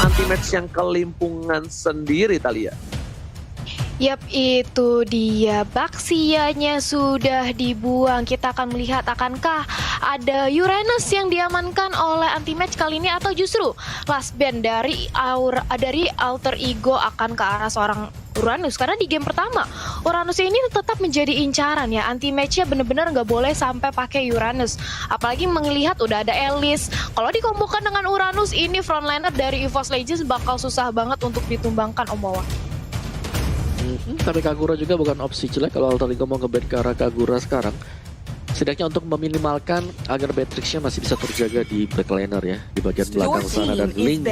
Anti-match yang kelimpungan sendiri, Thalia. Yap, itu dia. Baxianya sudah dibuang. Kita akan melihat akankah ada Uranus yang diamankan oleh anti-match kali ini, atau justru last band dari alter ego akan ke arah seorang Uranus. Karena di game pertama Uranus ini tetap menjadi incaran ya. Anti-matchnya bener-bener nggak boleh sampai pakai Uranus. Apalagi melihat udah ada Alice. Kalau dikombokan dengan Uranus, ini frontliner dari EVOS Legends bakal susah banget untuk ditumbangkan, Om Wawa. Tapi Kagura juga bukan opsi jelek kalau alter ego mau nge-ban ke arah Kagura sekarang. Setidaknya untuk meminimalkan agar Beatrix-nya masih bisa terjaga di backliner ya, di bagian belakang sana, dan Link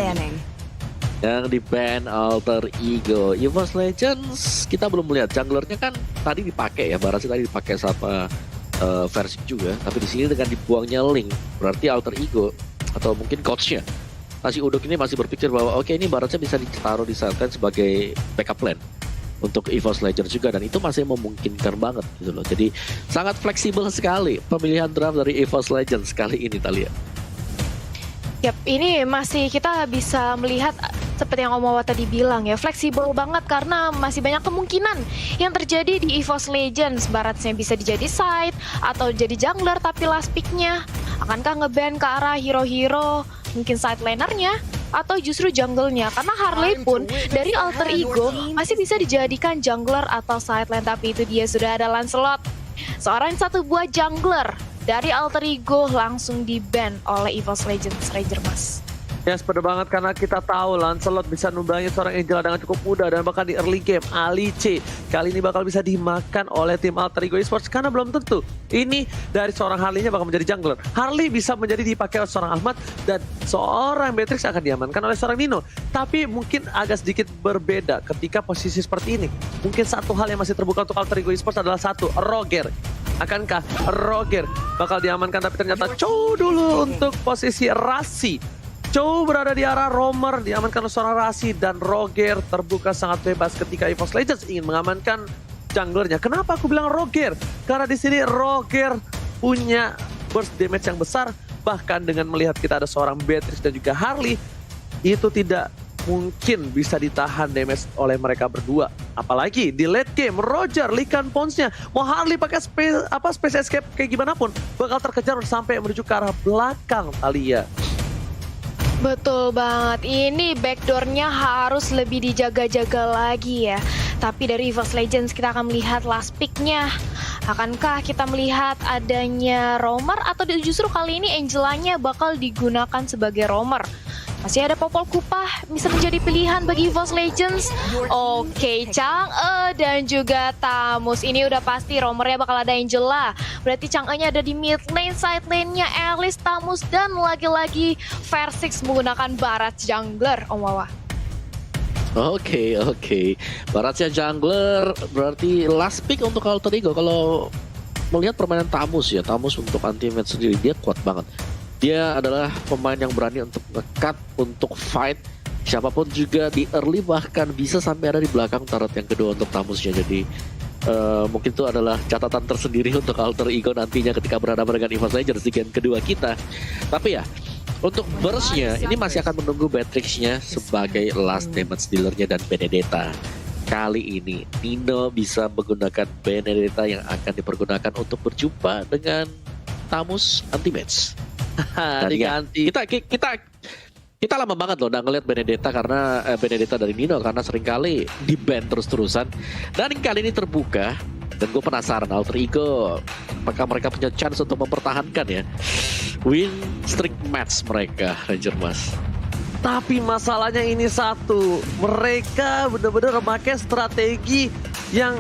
yang di-ban alter ego. EVOS Legends kita belum melihat junglernya kan tadi dipakai ya, Barasi tadi dipakai sama versi juga, tapi di sini dengan dibuangnya Link berarti alter ego atau mungkin coachnya Nasi Uduk ini masih berpikir bahwa oke, ini Barasnya bisa ditaruh di Santen sebagai backup plan untuk EVOS Legends juga, dan itu masih memungkinkan banget gitu loh. Jadi sangat fleksibel sekali pemilihan draft dari EVOS Legends kali ini, Thalia. Yap, ini masih kita bisa melihat seperti yang Om Wawa tadi bilang ya, fleksibel banget karena masih banyak kemungkinan yang terjadi di EVOS Legends. Baratnya bisa dijadi side atau jadi jungler, tapi last pick-nya akankah nge-ban ke arah hero-hero mungkin side lanernya atau justru jungle-nya, karena Harley pun dari alter ego masih bisa dijadikan jungler atau side lane. Tapi itu dia, sudah ada Lancelot, seorang satu buah jungler dari alter ego langsung di-ban oleh EVOS Legends Ranger Mas. Ya, sepeda banget karena kita tahu Lancelot bisa numbangi seorang Angela dengan cukup mudah, dan bahkan di early game Alice kali ini bakal bisa dimakan oleh tim Alter Ego Esports karena belum tentu ini dari seorang Harley-nya bakal menjadi jungler. Harley bisa menjadi dipakai oleh seorang Ahmad, dan seorang Beatrix akan diamankan oleh seorang Nino. Tapi mungkin agak sedikit berbeda ketika posisi seperti ini. Mungkin satu hal yang masih terbuka untuk Alter Ego Esports adalah satu, Roger. Akankah Roger bakal diamankan? Tapi ternyata Chow dulu untuk posisi Rasi. Chow berada di arah Romer, diamankan oleh seorang Rasi, dan Roger terbuka sangat bebas ketika EVOS Legends ingin mengamankan junglernya. Kenapa aku bilang Roger? Karena di sini Roger punya burst damage yang besar, bahkan dengan melihat kita ada seorang Beatrix dan juga Harley, itu tidak mungkin bisa ditahan damage oleh mereka berdua. Apalagi di late game, Roger, Lycan Pons-nya, mau Harley pakai space escape kayak gimana pun, bakal terkejar sampai menuju ke arah belakang Thalia. Betul banget, ini backdoornya harus lebih dijaga-jaga lagi ya. Tapi dari EVOS Legends kita akan melihat last pick-nya. Akankah kita melihat adanya roamer, atau justru kali ini Angelanya bakal digunakan sebagai roamer? Masih ada Popol Kupah, bisa menjadi pilihan bagi EVOS Legends. Oke, Chang'e dan juga Tamus. Ini udah pasti roamernya bakal ada Angela. Berarti Chang'e-nya ada di mid lane, side lane-nya Alice, Tamus, dan lagi-lagi Versix menggunakan Barat jungler, Om Wawa. Oke. Baratnya jungler berarti last pick untuk alter ego. Kalau melihat permainan Tamus ya, Tamus untuk anti-match sendiri dia kuat banget. Dia adalah pemain yang berani untuk nge-cut, untuk fight siapapun juga di early, bahkan bisa sampai ada di belakang turret yang kedua untuk Tamusnya. Jadi mungkin itu adalah catatan tersendiri untuk alter ego nantinya ketika berhadapan dengan EVOS Legends di game kedua kita. Tapi ya, untuk burst-nya ini masih akan menunggu Beatrix-nya sebagai last damage dealer-nya dan Benedetta. Kali ini Nino bisa menggunakan Benedetta yang akan dipergunakan untuk berjumpa dengan Tamus anti-match. Diganti. Kita lama banget loh udah ngeliat Benedetta karena Benedetta dari Nino karena seringkali di-ban terus-terusan. Dan kali ini terbuka, dan gue penasaran alter ego apakah mereka punya chance untuk mempertahankan ya win streak match mereka, Ranger Mas. Tapi masalahnya ini satu, mereka benar-benar memakai strategi yang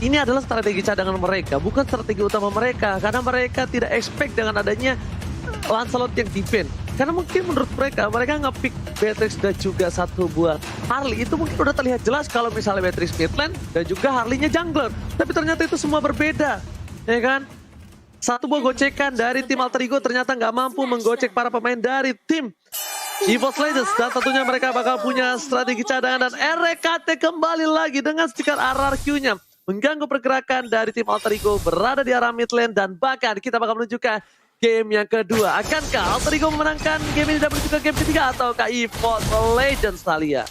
ini adalah strategi cadangan mereka, bukan strategi utama mereka, karena mereka tidak expect dengan adanya Lancelot yang di-ban. Karena mungkin menurut mereka nge-pick Beatrix dan juga satu buah Harley. Itu mungkin udah terlihat jelas kalau misalnya Beatrix mid lane dan juga Harley-nya jungler. Tapi ternyata itu semua berbeda, ya kan? Satu buah gocekan dari tim Alter Ego ternyata nggak mampu menggocek para pemain dari tim EVOS Legends. Dan tentunya mereka bakal punya strategi cadangan, dan RKT kembali lagi dengan stiker RRQ-nya. mengganggu pergerakan dari tim Alter Ego berada di arah mid lane, dan bahkan kita bakal menunjukkan game yang kedua. Akankah Alter Ego memenangkan game ini dan menuju ke game ketiga, ataukah EVOS Legends, Thalia?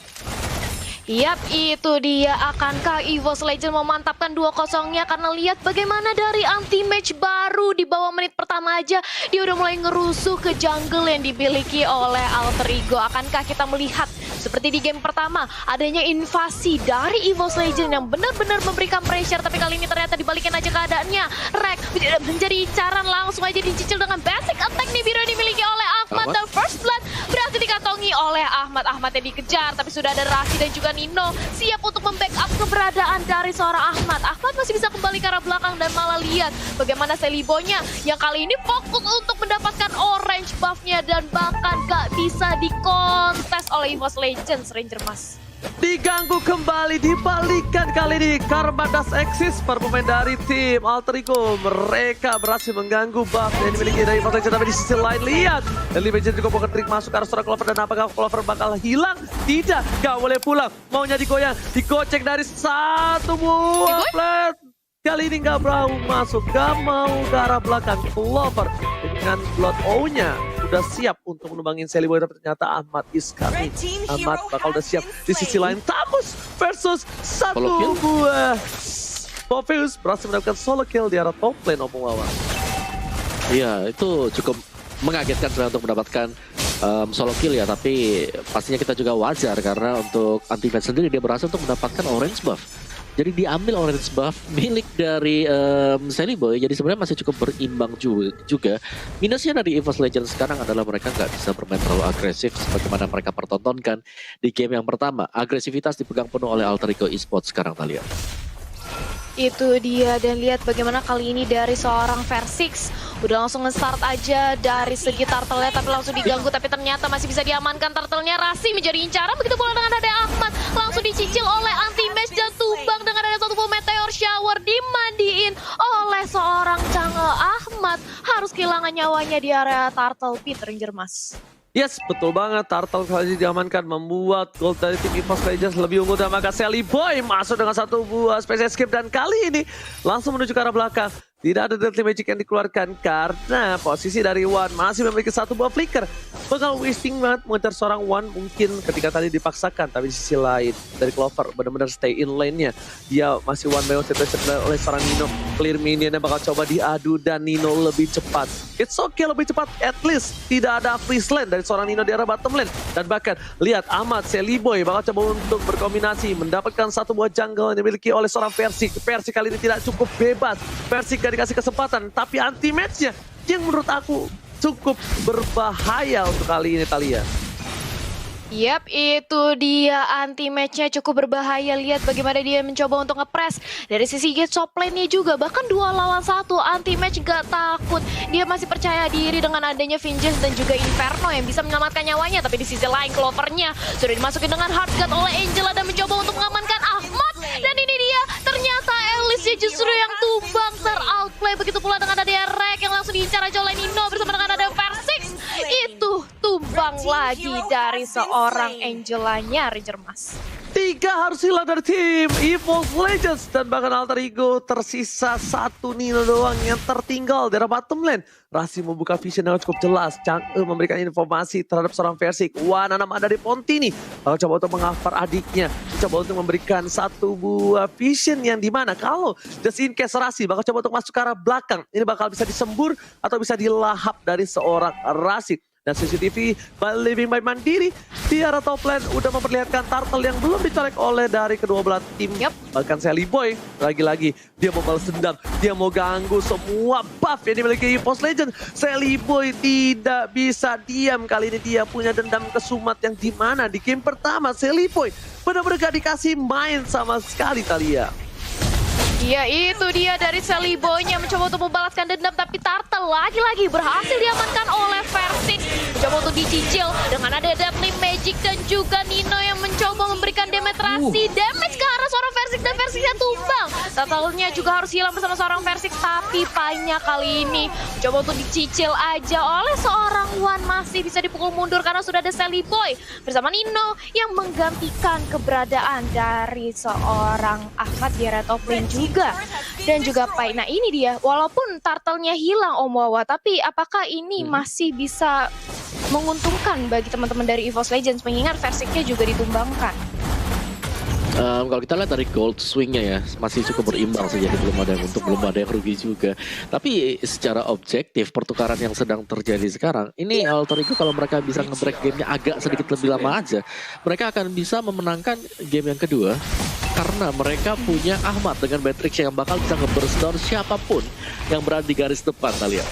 Yap, itu dia. Akankah EVOS Legends memantapkan 2-0-nya? Karena lihat bagaimana dari anti-match baru di bawah menit pertama aja, dia udah mulai ngerusuh ke jungle yang dimiliki oleh Alter Ego. Akankah kita melihat seperti di game pertama, adanya invasi dari EVOS Legends yang benar-benar memberikan pressure, tapi kali ini ternyata dibalikin aja keadaannya. Rek menjadi incaran, langsung aja dicicil dengan basic attack nih biru yang dimiliki oleh Ahmad, dan first blood berhasil dikantongi oleh Ahmad. Ahmad yang dikejar, tapi sudah ada Rasi dan juga Nino siap untuk membackup keberadaan dari seorang Ahmad. Ahmad masih bisa kembali ke arah belakang dan malah lihat bagaimana Seliboynya yang kali ini fokus untuk mendapatkan orange buff-nya dan bahkan gak bisa dikontes oleh EVOS Legends, Ranger Mas. Diganggu kembali, dibalikan kali ini Karmadas Exis per pemain dari tim Alter Ego. Mereka berhasil mengganggu buff yang dimiliki dari EVOS Legends, tapi di sisi lain lihat Early Legend juga bukan trik masuk ke arah seorang Clover, dan apakah Clover bakal hilang? Tidak, gak boleh pulang, maunya digoyang, digocek dari satu buah plant. Kali ini gak berau masuk, gak mau ke arah belakang. Clover dengan Blood O-nya udah siap untuk menembangin Seliboy, tapi ternyata Ahmad is coming. Ahmad bakal udah siap. Di sisi lain Tamus versus satu buah. Popheus berhasil mendapatkan solo kill di arah top lane Opung Wawa. Iya, itu cukup mengagetkan sebenarnya untuk mendapatkan solo kill ya, tapi pastinya kita juga wajar karena untuk anti-match sendiri dia berhasil untuk mendapatkan orange buff. Jadi diambil orange buff milik dari Seliboy, jadi sebenarnya masih cukup berimbang juga. Minusnya dari EVOS Legends sekarang adalah mereka nggak bisa bermain terlalu agresif sebagaimana mereka pertontonkan di game yang pertama. Agresivitas dipegang penuh oleh Alter Ego Esports sekarang, Thalia. Itu dia, dan lihat bagaimana kali ini dari seorang Versix udah langsung nge-start aja dari segi turtle-nya, tapi langsung diganggu, tapi ternyata masih bisa diamankan turtle-nya. Rasi menjadi incaran, begitu pula dengan ada Ahmad, langsung dicicil oleh anti-match dan tumbang dengan ada satu buah meteor shower dimandiin oleh seorang jungle. Ahmad harus kehilangan nyawanya di area turtle pit, Ranger Mas. Yes, betul banget. Turtle kali ini diamankan, membuat gold dari tim EVOS Legends lebih unggul, dan maka Seliboy masuk dengan satu buah space escape, dan kali ini langsung menuju ke arah belakang. Tidak ada Deadly Magic yang dikeluarkan karena posisi dari Wan masih memiliki satu buah flicker. Bakal wasting banget mengejar seorang Wan mungkin ketika tadi dipaksakan, tapi di sisi lain dari Clover benar-benar stay in lane-nya. Dia masih one by one situation oleh seorang Nino. Clear minion-nya bakal coba diadu dan Nino lebih cepat. It's okay lebih cepat, at least tidak ada freeze lane dari seorang Nino di arah bottom lane. Dan bahkan lihat Ahmad, Seliboy bakal coba untuk berkombinasi mendapatkan satu buah jungle yang dimiliki oleh seorang Versix. Versix kali ini tidak cukup bebas. Versix gak dikasih kesempatan, tapi anti match-nya yang menurut aku cukup berbahaya untuk kali ini, Thalia. Yap, itu dia, anti match-nya cukup berbahaya. Lihat bagaimana dia mencoba untuk nge-press dari sisi top lane-nya juga. Bahkan 2 lawan 1, anti match gak takut. Dia masih percaya diri dengan adanya Vengeance dan juga Inferno yang bisa menyelamatkan nyawanya. Tapi di sisi lain Clover-nya sudah dimasukin dengan Hard Guard oleh Angela dan mencoba untuk mengamankan Ahmad. Dan ini dia, ternyata Alice-nya justru yang tumbang, ter-outplay. Begitu pula dengan ada Rek yang langsung diincar aja oleh Nino bersama dengan ada Versix. Itu tumbang lagi dari seorang Angelanya, Ranger Mas. 3 harus hilang dari tim EVOS Legends, dan bahkan Alter Ego tersisa satu Nino doang yang tertinggal dari bottom lane. Rasi membuka vision yang cukup jelas. Chang'e memberikan informasi terhadap seorang Versix. Wan Anam ada di Pontini. Bakal coba untuk mengcover adiknya. Coba untuk memberikan satu buah vision yang dimana kalau just in case Rasi bakal coba untuk masuk ke arah belakang. Ini bakal bisa disembur atau bisa dilahap dari seorang Rasi. Dan CCTV Living by Mandiri di arah top lane udah memperlihatkan turtle yang belum dicolek oleh dari kedua belah tim. Bahkan Seliboy lagi-lagi dia mau balas dendam, dia mau ganggu semua buff yang dimiliki EVOS Legends. Seliboy tidak bisa diam, kali ini dia punya dendam kesumat yang dimana di game pertama Seliboy benar-benar gak dikasih main sama sekali, Thalia. Ya, itu dia dari Seliboynya mencoba untuk membalaskan dendam, tapi Turtle lagi-lagi berhasil diamankan oleh Versix. Mencoba untuk dicicil dengan ada Deadly Magic dan juga Nino yang mencoba memberikan damage ke arah seorang Versix, dan Versixnya tumbang. Turtle-nya juga harus hilang bersama seorang Versix, tapi Pai-nya kali ini coba untuk dicicil aja oleh seorang Wan, masih bisa dipukul mundur karena sudah ada Sally Boy bersama Nino yang menggantikan keberadaan dari seorang Ahmad di area top lane juga. Dan juga Pai. Nah ini dia, walaupun Turtle-nya hilang Om Wawa, tapi apakah ini masih bisa menguntungkan bagi teman-teman dari EVOS Legends mengingat Versix-nya juga ditumbangkan? Kalau kita lihat dari gold swingnya ya masih cukup berimbang sih, jadi belum ada yang untung, belum ada yang rugi juga. Tapi secara objektif pertukaran yang sedang terjadi sekarang ini Alter Ego kalau mereka bisa nge-break gamenya agak sedikit lebih lama aja, mereka akan bisa memenangkan game yang kedua karena mereka punya Ahmad dengan Matrix yang bakal bisa nge-burst down siapapun yang berada di garis depan kalian.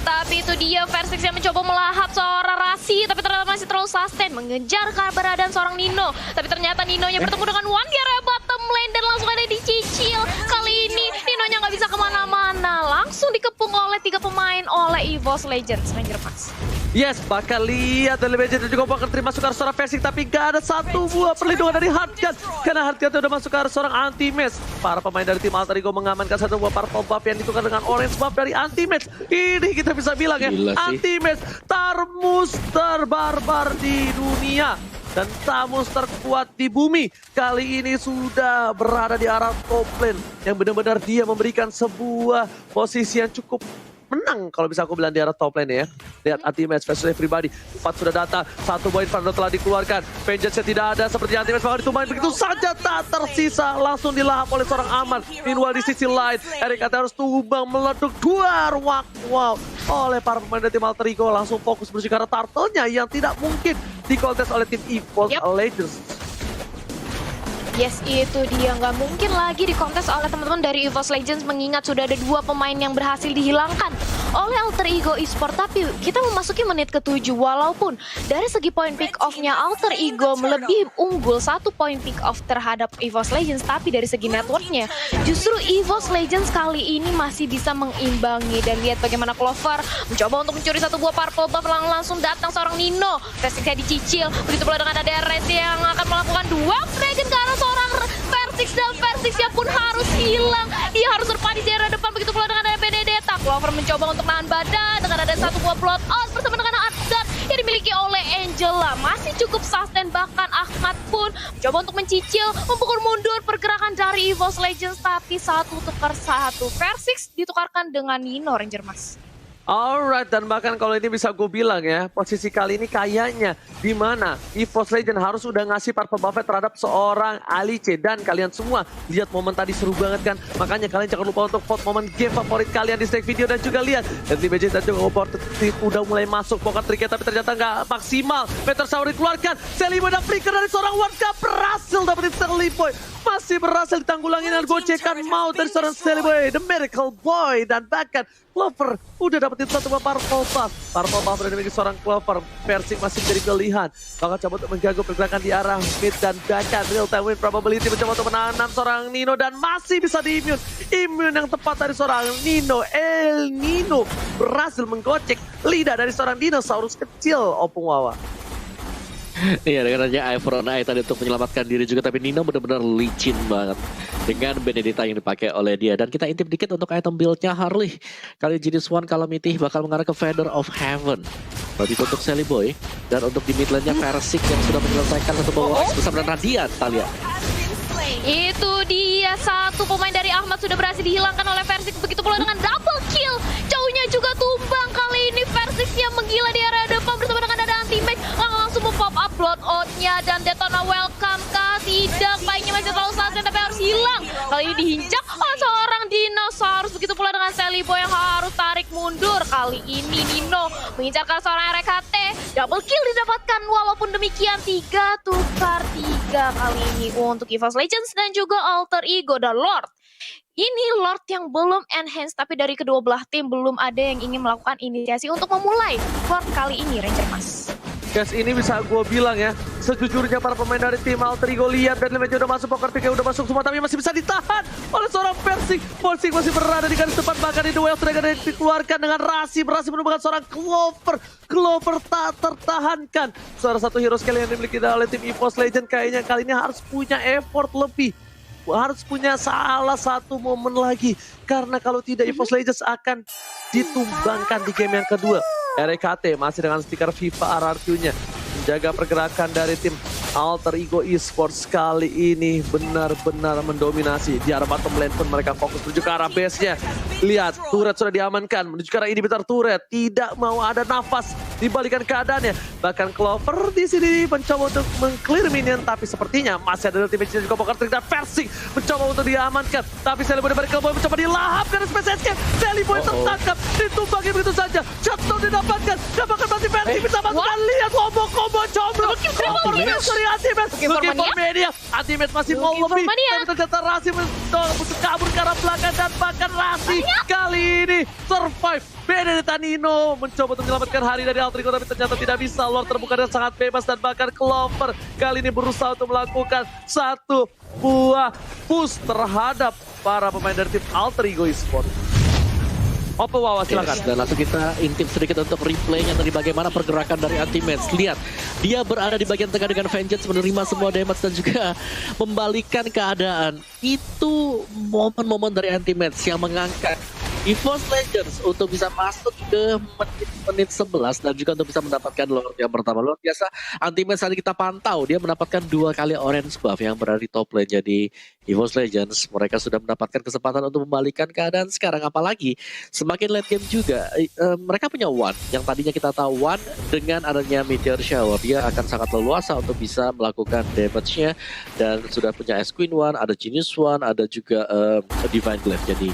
Tapi itu dia Versix yang mencoba melahap seorang Rasi, tapi ternyata masih terlalu sustain mengejar keberadaan seorang Nino. Tapi ternyata Nino-nya bertemu dengan Wan di area bottom lane dan langsung ada dicicil. Kali ini Nino-nya nggak bisa kemana-mana, langsung dikepung oleh 3 pemain oleh EVOS Legends, Ranger Mas. Yes, bakal lihat dari Legend dan juga bakal terima masuk ke arah seorang Versix, tapi gak ada satu buah perlindungan dari Hardcat karena Hardcat udah masuk ke arah seorang Anti-Match. Para pemain dari tim Alter Ego mengamankan satu buah purple buff yang ditukar dengan orange buff dari Anti-Match. Ini kita bisa bilang ya, Anti-Match Tarmus terbarbar di dunia dan Tamus terkuat di bumi. Kali ini sudah berada di arah top lane yang benar-benar dia memberikan sebuah posisi yang cukup menang kalau bisa aku bilang di arah top lane ya. Lihat Anti-Match versus everybody. 4 sudah datang, 1 buah Inferno telah dikeluarkan. Vengeance tidak ada seperti Anti-Match bakal ditumpahin begitu saja, tak tersisa. Langsung dilahap oleh seorang Aman. Meanwhile di sisi lain, Eric harus tumbang meleduk duar. Wow. Oleh para pemain dari tim Alter Ego langsung fokus bersih karena Turtle-nya yang tidak mungkin dikontes oleh tim EVOS Legends. Yes, itu dia. Nggak mungkin lagi dikontes oleh teman-teman dari EVOS Legends mengingat sudah ada 2 pemain yang berhasil dihilangkan oleh Alter Ego Esports. Tapi kita memasuki menit ke-7 walaupun dari segi poin pick off-nya Alter Ego lebih unggul 1 poin pick off terhadap EVOS Legends, tapi dari segi network-nya justru EVOS Legends kali ini masih bisa mengimbangi. Dan lihat bagaimana Clover mencoba untuk mencuri 1 buah purple buff, langsung datang seorang Nino. Versixnya dicicil, begitu pula dengan ada DRS yang akan melakukan 2 dragon ke arah seorang Versix dan Versixnya pun harus hilang. Dia harus terpadi di area depan, begitu pula dengan ada Benedetta. Clover mencoba untuk nahan badan dengan ada 1 buah blood out bersama dengan Asgard yang dimiliki oleh Angela. Masih cukup sustain, bahkan Ahmad pun mencoba untuk mencicil, memukul mundur pergerakan dari EVOS Legends, tapi 1 tukar 1. Versix ditukarkan dengan Nino, Ranger Mas. Alright, dan bahkan kalau ini bisa gue bilang ya, posisi kali ini kayaknya di mana EVOS Legends harus udah ngasih purple buff terhadap seorang Alice. Dan kalian semua lihat momen tadi seru banget kan, makanya kalian jangan lupa untuk vote momen game favorit kalian di stake video. Dan juga lihat dari BJ dan juga Opportunity udah mulai masuk pocket triknya, tapi ternyata nggak maksimal. Meteor Shower dikeluarkan, Sally Boy dan flicker dari seorang Warga berhasil dapetin Sally Boy. Masih berhasil ditanggulangi dengan gocekan maut dari seorang Sally Boy, The Miracle Boy. Dan bahkan Clover udah dapetin 1 buah purple buff. Purple buff dari milik seorang Clover. Versix masih menjadi pilihan. Bakal coba untuk mengganggu pergerakan di arah mid dan bahkan real time win probability mencoba untuk menahan seorang Nino dan masih bisa di-immune. Immune yang tepat dari seorang Nino. El Nino berhasil menggocek lidah dari seorang dinosaurus kecil, Opung Wawa. Iya, dengan adanya Eye for an Eye tadi untuk menyelamatkan diri juga, tapi Nino benar-benar licin banget dengan Benedetta yang dipakai oleh dia. Dan kita intip dikit untuk item build-nya Harley. Kali jenis One Calamity bakal mengarah ke Feather of Heaven. Berarti untuk Sally Boy. Dan untuk di mid lane-nya Versix yang sudah menyelesaikan 1 bawah bersama dengan Radiant, Talia. Itu dia, 1 pemain dari Ahmad sudah berhasil dihilangkan oleh Versix. Begitu pula dengan double kill. Jauhnya juga tumbang. Kali ini Versix yang menggila di area depan bersama dengan ada Anti-Match. Langsung pop up blood out-nya dan Detona welcome kah? Tidak, baiknya masih terlalu sustain tapi harus hilang. Kali ini dihinjak oleh seorang dinosaurus. Begitu pula dengan Sally Boy yang harus tarik mundur. Kali ini Nino mengincarkan seorang RKT. Double kill didapatkan, walaupun demikian 3 tukar 3 kali ini untuk EVOS Legends dan juga Alter Ego dan Lord. Ini Lord yang belum enhance, tapi dari kedua belah tim belum ada yang ingin melakukan inisiasi untuk memulai Lord kali ini, Ranger Mas. Guys, ini bisa gue bilang ya, sejujurnya para pemain dari tim Alter Ego lihat dan Lemage udah masuk, poker pick udah masuk semua, tapi masih bisa ditahan oleh seorang Versix. Versix masih berada di garis depan, bahkan di duel Dragon yang dikeluarkan dengan Rasi berhasil menemukan seorang Clover. Clover tak tertahankan. Salah satu hero skill yang dimiliki oleh tim EVOS Legends kayaknya kali ini harus punya effort lebih harus punya salah satu momen lagi. Karena kalau tidak EVOS Legends akan ditumbangkan di game yang kedua. RKT masih dengan stiker FIFA RRQ-nya. Menjaga pergerakan dari tim Alter Ego Esports kali ini benar-benar mendominasi. Di arah bottom lane pun mereka fokus menuju ke arah base-nya. Lihat, turret sudah diamankan. Menuju ke arah inhibitor turret. Tidak mau ada nafas dibalikan keadaannya. Bahkan Clover di sini mencoba untuk meng-clear minion. Tapi sepertinya masih ada ultimate dan juga Poker Trick dan Versing mencoba untuk diamankan. Tapi Sally Boy dari Killboy mencoba dilahap dari SPSSK. Sally Boy tertangkap, ditumbangi begitu saja. Shutdown didapatkan. Dapatkan berarti Versing bisa masukkan. Lihat combo combro. Looking for Mania. Ultimate masih mau lebih. Tapi ternyata Rasi untuk kabur ke arah belakang. Dan bahkan Rasi kali ini survive. Benedetta Nino mencoba untuk menyelamatkan hari dari Alter Ego tapi ternyata tidak bisa. Lord terbuka dengan sangat bebas dan bahkan Clover kali ini berusaha untuk melakukan satu buah push terhadap para pemain dari tim Alter Ego Esports. Opo Wawa silakan. Dan langsung kita intip sedikit untuk replaynya tadi bagaimana pergerakan dari Anti-Match. Lihat, dia berada di bagian tengah dengan Vengeance menerima semua damage dan juga membalikan keadaan. Itu momen-momen dari Anti-Match yang mengangkat EVOS Legends untuk bisa masuk ke menit 11 dan juga untuk bisa mendapatkan Lord yang pertama. Luar biasa, Anti-Match tadi kita pantau, dia mendapatkan 2 kali orange buff yang berada di top lane. Jadi EVOS Legends mereka sudah mendapatkan kesempatan untuk membalikan keadaan sekarang. Apalagi semakin late game juga, mereka punya One yang tadinya kita tahu One dengan adanya Meteor Shower dia akan sangat leluasa untuk bisa melakukan damage-nya dan sudah punya Ice Queen One, ada Genius One, ada juga Divine Glaive. Jadi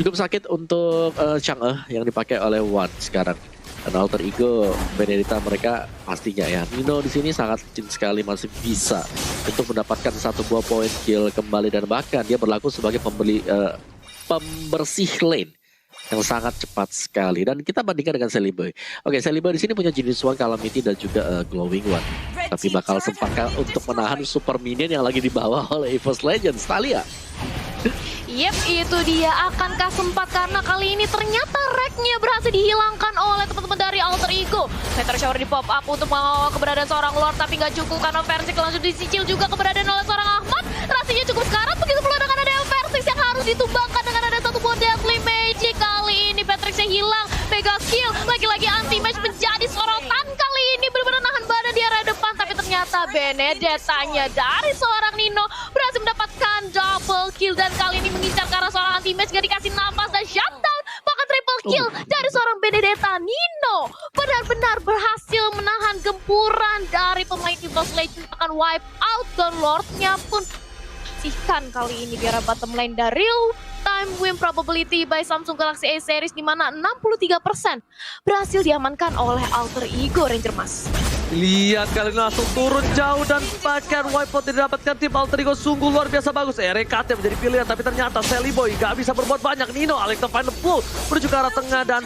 cukup sakit untuk Chang'e yang dipakai oleh One sekarang. Dan Alter Ego Benedetta mereka pastinya ya. Nino di sini sangat licin sekali, masih bisa untuk mendapatkan satu buah point kill kembali dan bahkan dia berlaku sebagai pembersih lane yang sangat cepat sekali. Dan kita bandingkan dengan Sally Boy. Oke, Sally Boy di sini punya Genius One, Calamity dan juga Glowing One. Tapi bakal sempatkan untuk menahan super minion yang lagi dibawa oleh EVOS Legends. Talia. Yep, itu dia. Akankah sempat karena kali ini ternyata rack-nya berhasil dihilangkan oleh teman-teman dari Alter Ego. Meteor Shower di pop up untuk mengawal keberadaan seorang Lord tapi nggak cukup karena Versing langsung disicil juga keberadaan oleh seorang Ahmad. Rasanya cukup sekarat begitu pula dengan ada Versing yang harus ditumbangkan dengan ada satu buah Deadly Magic. Kali ini Patricknya hilang, mega kill. Lagi-lagi Anti-Match menjadi sorotan kali ini, benar-benar nahan badan di area depan. Tapi ternyata Benedettanya dari seorang Nino berhasil mendapatkan double kill dan kali ini mengincar ke arah seorang Anti-Match, gak dikasih nafas dan shutdown, bahkan triple kill dari seorang Benedetta. Nino benar-benar berhasil menahan gempuran dari pemain EVOS Legends, akan wipe out dan Lordnya pun sihkan kali ini di arah bottom lane. dari real time win probability by Samsung Galaxy A series di mana 63% berhasil diamankan oleh Alter Ego Ranger Mas. Lihat kali ini langsung turun jauh dan bahkan wipeout didapatkan tim Alter Ego sungguh luar biasa bagus. RKT menjadi pilihan tapi ternyata Sally Boy gak bisa berbuat banyak. Nino Alexa Final Pull menuju ke arah tengah dan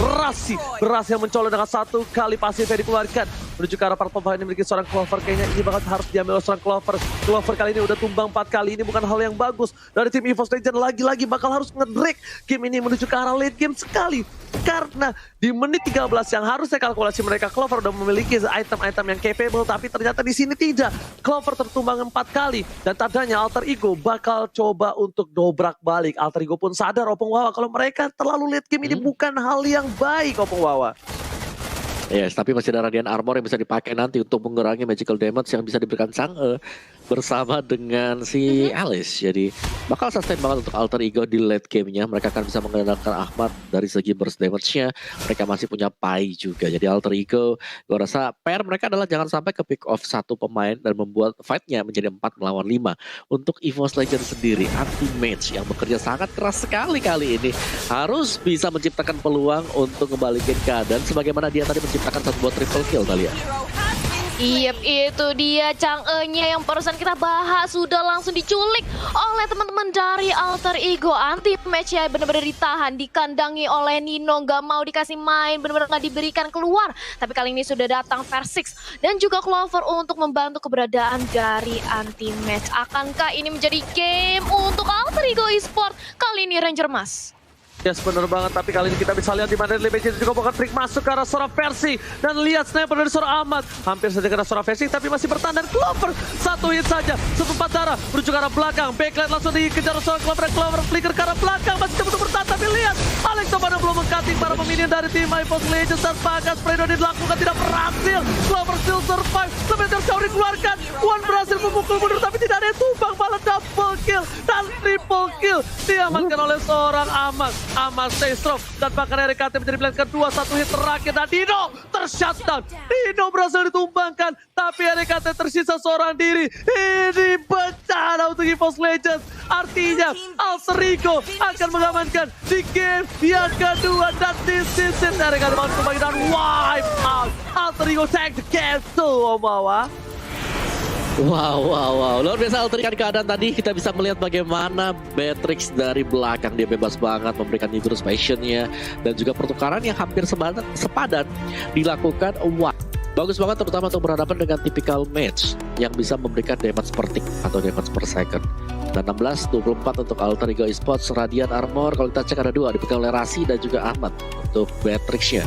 Rasi berhasil mencolok dengan satu kali pasif yang dikeluarkan menuju ke arah part pemain yang memiliki seorang Clover. Kayaknya ini bakal harus diambil oleh seorang Clover. Clover kali ini udah tumbang 4 kali, ini bukan hal yang bagus dari tim EVOS Legends. Lagi-lagi bakal harus nge-drag game ini menuju ke arah late game sekali. Karena di menit 13 yang harusnya kalkulasi mereka Clover udah memiliki item-item yang capable, tapi ternyata di sini tidak. Clover tertumbang 4 kali dan tandanya Alter Ego bakal coba untuk dobrak balik. Alter Ego pun sadar Opung Wawa kalau mereka terlalu late game ini bukan hal yang baik Opung Wawa. Yes, tapi masih ada Radiant Armor yang bisa dipakai nanti untuk mengurangi magical damage yang bisa diberikan Chang'e bersama dengan si Alice. Jadi bakal sustain banget untuk Alter Ego di late game-nya. Mereka akan bisa mengandalkan Ahmad dari segi burst damage-nya. Mereka masih punya Pai juga. Jadi Alter Ego, gue rasa PR mereka adalah jangan sampai ke pick off satu pemain dan membuat fight-nya menjadi 4 melawan 5. Untuk EVOS Legends sendiri, Anti-Match yang bekerja sangat keras sekali kali ini harus bisa menciptakan peluang untuk kembalikan keadaan sebagaimana dia tadi menciptakan satu buat triple kill kali ya. Yep, itu dia Chang'e-nya yang barusan kita bahas sudah langsung diculik oleh teman-teman dari Alter Ego. Anti-Match ya benar-benar ditahan, dikandangi oleh Nino, gak mau dikasih main, benar-benar gak diberikan keluar. Tapi kali ini sudah datang Versix dan juga Clover untuk membantu keberadaan dari Anti-Match. Akankah ini menjadi game untuk Alter Ego Esports kali ini Ranger Mas? Yes, bener banget. Tapi kali ini kita bisa lihat di mana Legends juga bukan trik masuk ke arah seorang versi. Dan lihat sniper dari seorang Ahmad. Hampir saja kena seorang versi, tapi masih bertahan. Dan Clover, satu hit saja. Setempat darah, menuju ke arah belakang. Backlight langsung dikejar seorang Clover. Dan Clover flicker ke arah belakang. Masih coba untuk bertahan, tapi lihat. Alex Tobano belum meng-cutting para peminion dari tim iPhone Legends. Dan bahkan spray dot dilakukan tidak berhasil. Clover still survive. Sebentar Shaori keluarkan. One berhasil memukul mundur, tapi tidak ada yang tumbang. Malah double kill dan triple kill. Diamankan oleh seorang Ahmad. Ahmad stay strong dan bahkan RKT menjadi pilihan kedua, satu hit terakhir dan Dino tershutdown. Dino berhasil ditumbangkan, tapi RKT tersisa seorang diri. Ini bencana untuk EVOS Legends. Artinya Alterigo akan mengamankan di game yang kedua dan this is it. RKT mau kembali dan wipe out. Alterigo take the game to Omawa. Wow. Luar biasa Alterikan keadaan tadi. Kita bisa melihat bagaimana Beatrix dari belakang. Dia bebas banget memberikan Nitrous passionnya. Dan juga pertukaran yang hampir sepadan dilakukan. Wah, bagus banget terutama untuk berhadapan dengan typical match yang bisa memberikan damage per tick atau damage per second. Dan 16-24 untuk Alterigo Esports. Radiant Armor kalau kita cek ada 2, dipegang oleh Rasi dan juga Ahmad untuk Beatrixnya.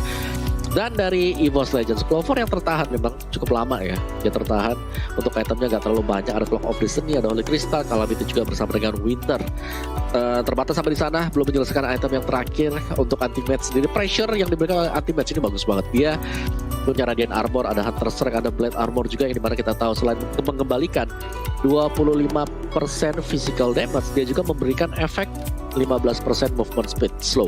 Dan dari EVOS Legends, Clover yang tertahan memang cukup lama ya. Dia tertahan untuk itemnya gak terlalu banyak. Ada Clock of Destiny, ada Holy Crystal, Calamity juga bersama dengan Winter. Terbatas sampai di sana, belum menyelesaikan item yang terakhir untuk anti-match sendiri. Pressure yang diberikan oleh anti-match ini bagus banget. Dia punya Radiant Armor, ada Hunter Strike, ada Blade Armor juga yang dimana kita tahu selain mengembalikan 25% physical damage, dia juga memberikan efek 15% movement speed slow.